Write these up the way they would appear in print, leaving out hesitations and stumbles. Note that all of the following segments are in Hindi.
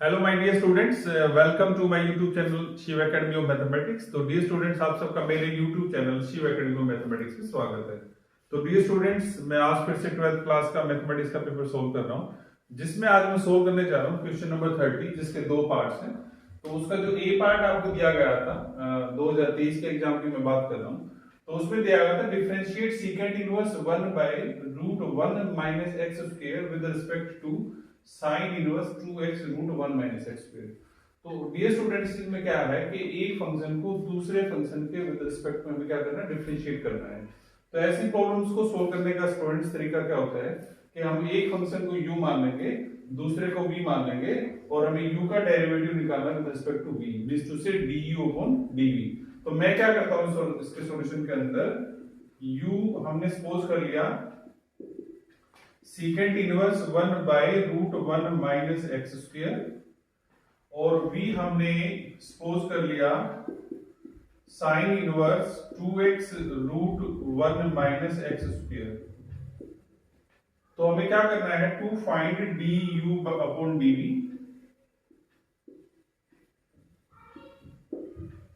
Hello my dear students, welcome to my YouTube channel Shiv academy of mathematics. तो डियर स्टूडेंट्स, आप सबका मेरे YouTube channel Shiv academy of mathematics में स्वागत है। तो डियर स्टूडेंट्स, मैं आज फिर से 12th क्लास का मैथमेटिक्स का पेपर सोल्व कर रहा हूँ, जिसमें आज मैं सोल्व करने जा रहा हूँ क्वेश्चन नंबर 30, जिसके दो पार्ट्स हैं। तो उसका जो ए पार्ट आपको दिया गया था 2023 के एग्जाम की मैं बात कर रहा हूँ, तो उसमें दिया गया था differentiate secant inverse 1 by root 1 minus x square with respect to sine inverse 2x root 1 minus x square. तो डियर स्टूडेंट्स, इसमें क्या है कि एक फंक्शन को दूसरे फंक्शन के विद रिस्पेक्ट में क्या करना है, डिफरेंशिएट करना है। तो ऐसी प्रॉब्लम्स को सोल्व करने का स्टूडेंट्स तरीका क्या होता है कि हम एक फंक्शन को u मान लेंगे, दूसरे को v मान लेंगे, और हमें u का डेरिवेटिव निकालना है with respect to v, means to say du upon dv। तो मैं क्या करता हूं इसके सॉल्यूशन के अंदर, u हमने सपोज कर लिया secant inverse 1 by root 1 minus x square, और v हमने सपोज कर लिया sine inverse 2x root 1 minus x square. तो हमें क्या करना है, to find du upon dv,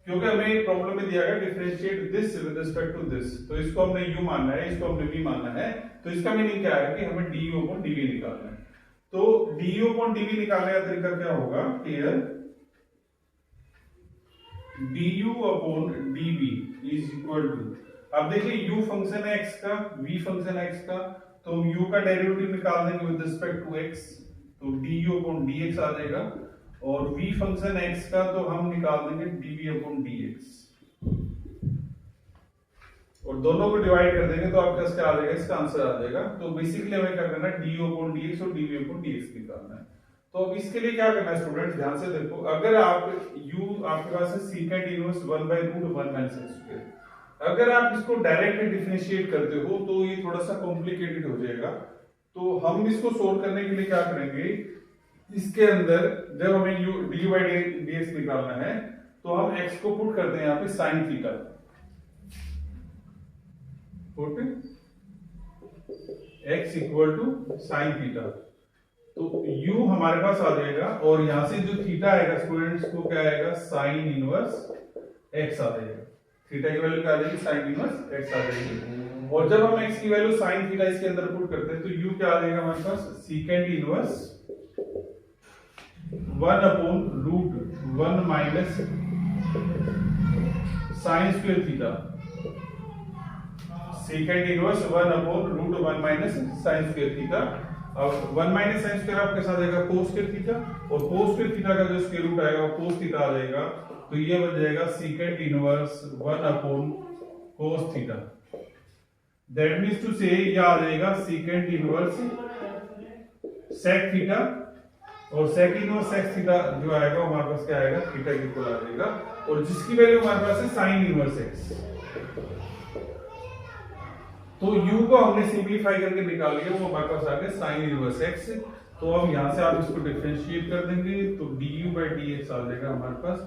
क्योंकि हमें प्रॉब्लम में दिया गया differentiate this with respect to this. तो इसको हमने u मानना है, इसको हमने v मानना है। तो इसका मीनिंग क्या है कि हमें du अपॉन dv निकालना है। तो du अपॉन dv निकालने का तरीका क्या होगा, here du upon dv is equal to, अब देखिए u फंक्शन है x का, v फंक्शन है x का, तो हम u का डेरिवेटिव निकाल देंगे विद रिस्पेक्ट टू x, तो du अपॉन dx आ जाएगा, और v फंक्शन x का तो हम निकाल देंगे dv अपॉन dx, और दोनों को डिवाइड कर देंगे तो आपका क्या आ जाएगा, इसका आंसर आ जाएगा। तो बेसिकली हमें क्या करना है, du अपॉन dx और dv अपॉन dx निकालना है। तो अब इसके लिए क्या करना है स्टूडेंट्स, ध्यान से देखो, अगर आप u आपके पास है secant inverse 1 by root 1 minus x square, अगर आप इसको डायरेक्ट डिफरेंशिएट करते हो तो ये थोड़ा सा कॉम्प्लिकेटेड हो जाएगा। तो हम इसको सोल्व करने के लिए क्या करेंगे, इसके अंदर जब हमें dy बाई dx निकालना है तो हम x को पुट करते हैं यहाँ पे sine theta, put x equal to sine theta. तो u हमारे पास आ जाएगा, और यहां से जो थीटा आएगा स्टूडेंट्स को क्या आएगा, साइन इनवर्स x आ जाएगा। थीटा की वैल्यू क्या आ जाएगी, साइन इनवर्स x आ जाएगी। और जब हम x की वैल्यू साइन थीटा इसके अंदर पुट करते हैं तो u क्या आ जाएगा हमारे पास, secant inverse 1 upon root 1 minus sine square theta, secant inverse 1 upon root 1 minus sine square theta. अब 1 माइनस साइन स्क्वायर आपके साथ आएगा कोस स्क्वायर थीटा, और कोस स्क्वायर थीटा का जो स्क्वायर रूट आएगा वो कोस थीटा आ जाएगा। तो ये बन जाएगा secant inverse 1 upon cos theta, that means to say ये आ जाएगा सीकेंट इनवर्स सेक थीटा, और सेक इनवर्स सेक थीटा जो आएगा वो हमारे पास क्या आएगा, थीटा के इक्वल आ जाएगा, और जिसकी वैल्यू हमारे पास है साइन इनवर्स एक्स। तो u को हमने सिंपलीफाई करके निकाल लिया, वो हमारे पास आ गया साइन इनवर्स x। तो अब यहां से आप इसको डिफरेंशिएट कर देंगे तो du बाई dx आ जाएगा हमारे पास।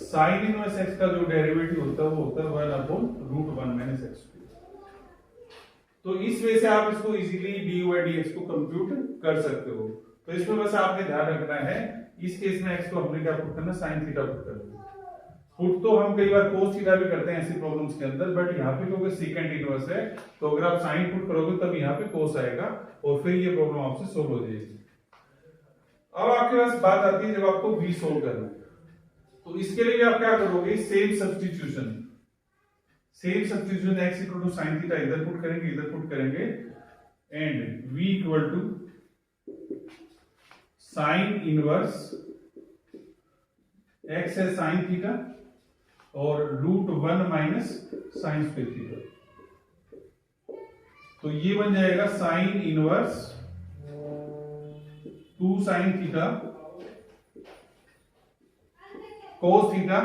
साइन इनवर्स x का जो डेरिवेटिव होता है वो होता है 1 अपॉन रूट 1 माइनस एक्स। तो इस वे से आप इसको इजीली du बाई dx को कंप्यूट कर सकते हो। तो इसमें बस आपने ध्यान रखना है, इस केस में x को हमने क्या पुट करना, साइन थीटा पुट करना। पुट तो हम कई बार कोस थीटा भी करते हैं ऐसी प्रॉब्लम्स के अंदर, बट यहाँ पे क्योंकि सीकेंट इनवर्स है तो अगर आप साइन पुट करोगे तब यहाँ पे कोस आएगा, और फिर ये प्रॉब्लम आपसे सोल्व हो जाएगी। अब आपके पास बात आती है जब आपको v सोल्व करना है, तो इसके लिए आप क्या करोगे, same substitution x equal to sine theta इधर पुट करेंगे, इधर पुट करेंगे, and v equal to sine inverse x है साइन थीटा, और root 1 minus sine square theta. तो ये बन जाएगा sine inverse 2 sine theta cos theta,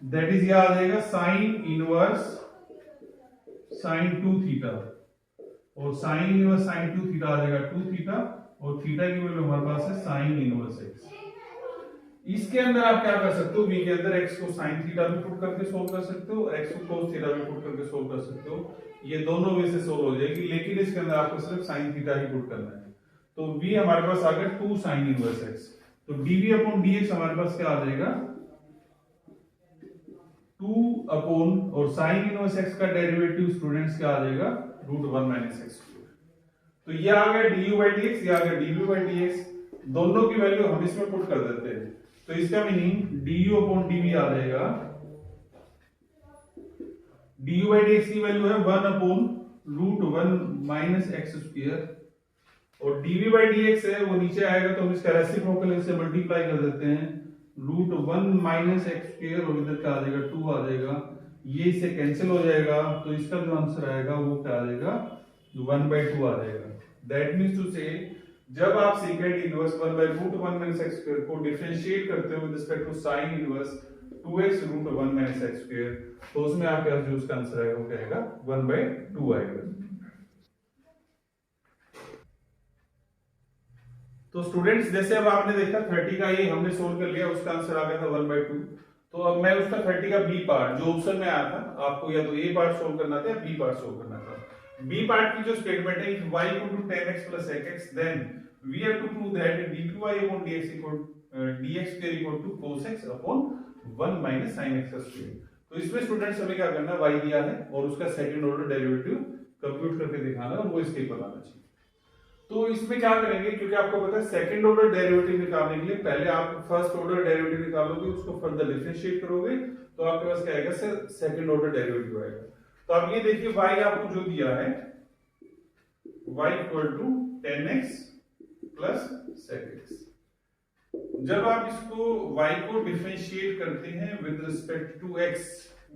that is ये आ जाएगा साइन इनवर्स साइन 2 थीटा, और साइन इनवर्स साइन 2 थीटा आ जाएगा 2 थीटा, और थीटा की वैल्यू हमारे पास है साइन इनवर्स x। इसके अंदर आप क्या कर सकते हो, v के अंदर x को sin थीटा भी पुट करके सोल्व कर सकते हो, x को cos थीटा भी पुट करके सोल्व कर सकते हो। ये दोनों वे से सोल्व हो जाएगी, लेकिन इसके अंदर आपको सिर्फ sin थीटा ही पुट करना है। तो v हमारे पास आ गया 2 sin इनवर्स x। तो dv अपॉन dx हमारे पास क्या आ जाएगा 2 अपॉन और साइन इनवर्स x का डेरिवेटिव स्टूडेंट्स क्या आ जाएगा √1 - x²। तो ये आ गया du by dx, ये आ गया dv by dx, दोनों की वैल्यू हम इसमें पुट कर देते हैं। तो इसका मीनिंग du अपॉन dv आ जाएगा, du by dx की वैल्यू है 1 अपॉन √1 - x², और dv by dx है वो नीचे आएगा तो हम इसका रेसिप्रोकल से मल्टीप्लाई कर देते हैं, √1 - x² और इधर क्या आ जाएगा 2 आ जाएगा, ये इससे कैंसिल हो जाएगा, तो इसका जो आंसर आएगा वो क्या आ जाएगा 1/2 आ जाएगा। दैट मींस टू से जब आप सेकेंड इनवर्स 1/√1 - x² को डिफरेंशिएट करते हो with respect to sine inverse 2x √1 - x², तो उसमें आपके पास जो उसका आंसर आएगा वो क्या आएगा 1/2 आएगा। तो स्टूडेंट्स जैसे अब आपने देखा 30 का ये हमने सोल्व कर लिया, उसका आंसर आ गया था 1/2। तो अब मैं उसका 30 का बी पार्ट जो ऑप्शन में आया था, आपको या तो ए पार्ट सोल्व करना था या बी पार्ट सोल्व करना था। बी पार्ट की जो स्टेटमेंट है if y = 10x + x then we have to prove that d2y upon dx² = cos x upon 1 - sin x²। तो इसमें स्टूडेंट्स हमें क्या करना है, y दिया है और उसका सेकंड ऑर्डर डेरिवेटिव कंप्यूट करके दिखाना और वो इसके ऊपर आना चाहिए। तो इसमें क्या करेंगे, क्योंकि आपको पता है सेकंड ऑर्डर डेरिवेटिव निकालने के लिए पहले आप फर्स्ट ऑर्डर डेरिवेटिव निकालोगे, उसको फर्दर डिफरेंशिएट करोगे तो आपके पास क्या आएगा सेकंड ऑर्डर डेरिवेटिव आएगा। तो आप ये देखिए y आपको जो दिया है y = 10x + sec x। जब आप इसको y को डिफरेंशिएट करते हैं with respect to x,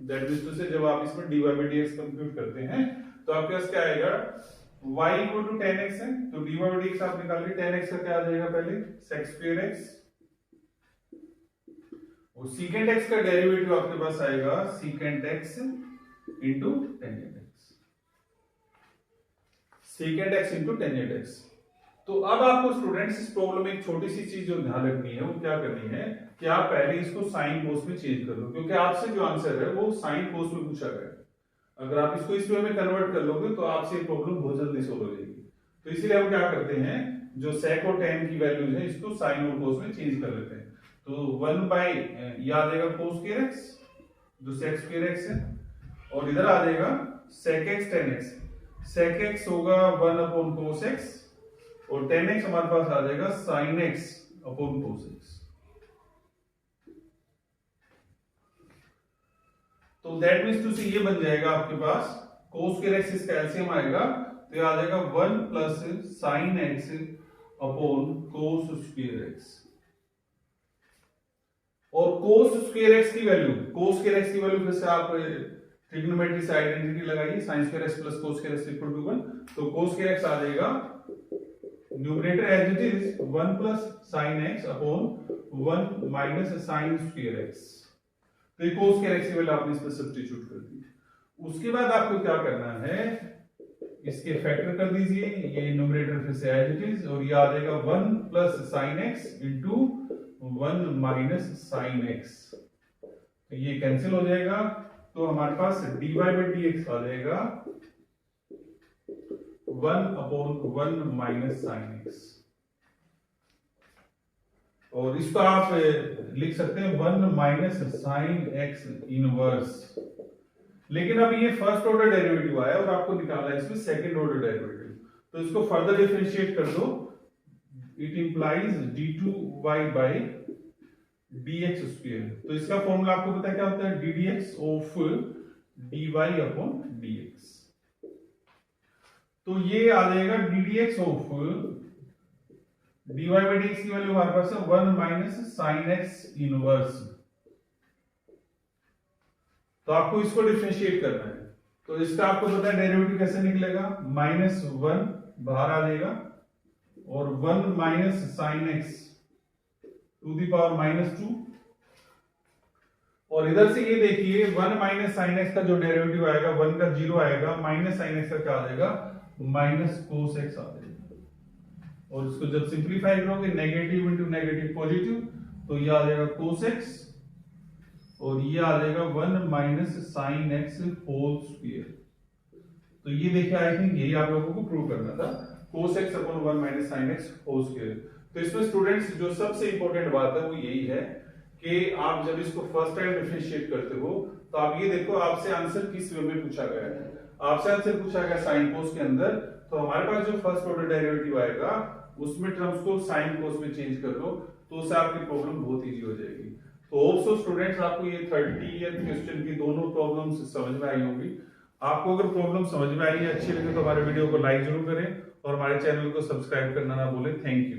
that means to say जब आप इसमें dy by dx कंप्यूट करते हैं तो आपके पास क्या आएगा y = 10x है, तो dy by dx आप निकालिए, 10x का क्या आ जाएगा पहले sec² x, और secant x का डेरिवेटिव आपके पास आएगा secant x into tangent x, secant x into tangent x। तो अब आपको स्टूडेंट्स इस प्रॉब्लम में एक छोटी सी चीज जो ध्यान रखनी है वो क्या करनी है कि आप पहले इसको साइन कोस में चेंज कर लो, क्योंकि आपसे जो आंसर है वो साइन कोस में पूछा गया है। अगर आप इसको इस वे में कन्वर्ट कर लोगे तो आपसे ये प्रॉब्लम बहुत जल्दी सोल्व हो जाएगी। तो इसीलिए हम क्या करते हैं, जो sec और tan की वैल्यूज है इसको साइन और कोस में चेंज कर लेते हैं। तो 1 ये आ जाएगा cos² x जो sec² x है, और इधर आ जाएगा sec x tan x, sec x होगा 1 cos x और tan x हमारे पास आ जाएगा sin x cos x। तो दैट मींस टू सी ये बन जाएगा आपके पास cos² x इसका एलसीएम आएगा तो ये आ जाएगा 1 + sin x cos² x, और cos² x की वैल्यू फिर से आप ट्रिग्नोमेट्री से आइडेंटिटी लगाइए, sin² x + cos² x = 1, तो cos² x आ जाएगा numerator as it is 1 + sin x 1 - sin² x। तो cos² x की वैल्यू आपने इसमें सब्स्टिट्यूट कर दी। उसके बाद आपको क्या करना है, इसके फैक्टर कर दीजिए, ये न्यूमरेटर फिर से एज इट इज, और ये आ जाएगा 1 + sin x * 1 - sin x, तो ये कैंसिल हो जाएगा, तो हमारे पास dy by dx आ जाएगा 1/1 - sin x, और इसको आप लिख सकते हैं 1 - sin x इनवर्स। लेकिन अब ये फर्स्ट ऑर्डर डेरिवेटिव आया और आपको निकालना है इसमें सेकंड ऑर्डर डेरिवेटिव, तो इसको फर्दर डिफरेंशिएट कर दो, it implies d2y by dx²। तो इसका फॉर्मूला आपको पता है क्या होता है, ddx of dy upon dx। तो ये आ जाएगा ddx of dy by dx की वैल्यू हमारे पास है 1 - sin x इनवर्स, तो आपको इसको डिफरेंशिएट करना है। तो इसका आपको पता है डेरिवेटिव कैसे निकलेगा, -1 बाहर आ जाएगा और 1 - sin x ⁻², और इधर से ये देखिए 1 - sin x का जो डेरिवेटिव आएगा 1 का 0 आएगा, -sin x का क्या आ जाएगा -cos x आ जाएगा, और इसको जब सिंप्लीफाई करोगे नेगेटिव इंटू नेगेटिव पॉजिटिव, तो ये आ जाएगा cos x और ये आ जाएगा 1 - sin x होल²। तो ये देखिए आई थिंक यही आप लोगों को प्रूव करना था, cos x 1 - sin x होल²। तो इसमें स्टूडेंट्स जो सबसे इंपॉर्टेंट बात है वो यही है कि आप जब इसको फर्स्ट टाइम डिफरेंशिएट करते हो तो आप ये देखो आपसे आंसर किस वे में पूछा गया है। आपसे आंसर पूछा गया साइन कोस के अंदर, तो हमारे पास जो फर्स्ट ऑर्डर डेरिवेटिव आएगा उसमें टर्म्स को साइन कोस में चेंज कर लो, तो उससे आपकी प्रॉब्लम बहुत इजी हो जाएगी। तो होप सो स्टूडेंट्स आपको ये 30th क्वेश्चन की दोनों प्रॉब्लम्स समझ में आई होंगी। आपको अगर प्रॉब्लम समझ में आई है, अच्छी लगे तो हमारे वीडियो को लाइक जरूर करें और हमारे चैनल को सब्सक्राइब करना ना भूलें। Thank you.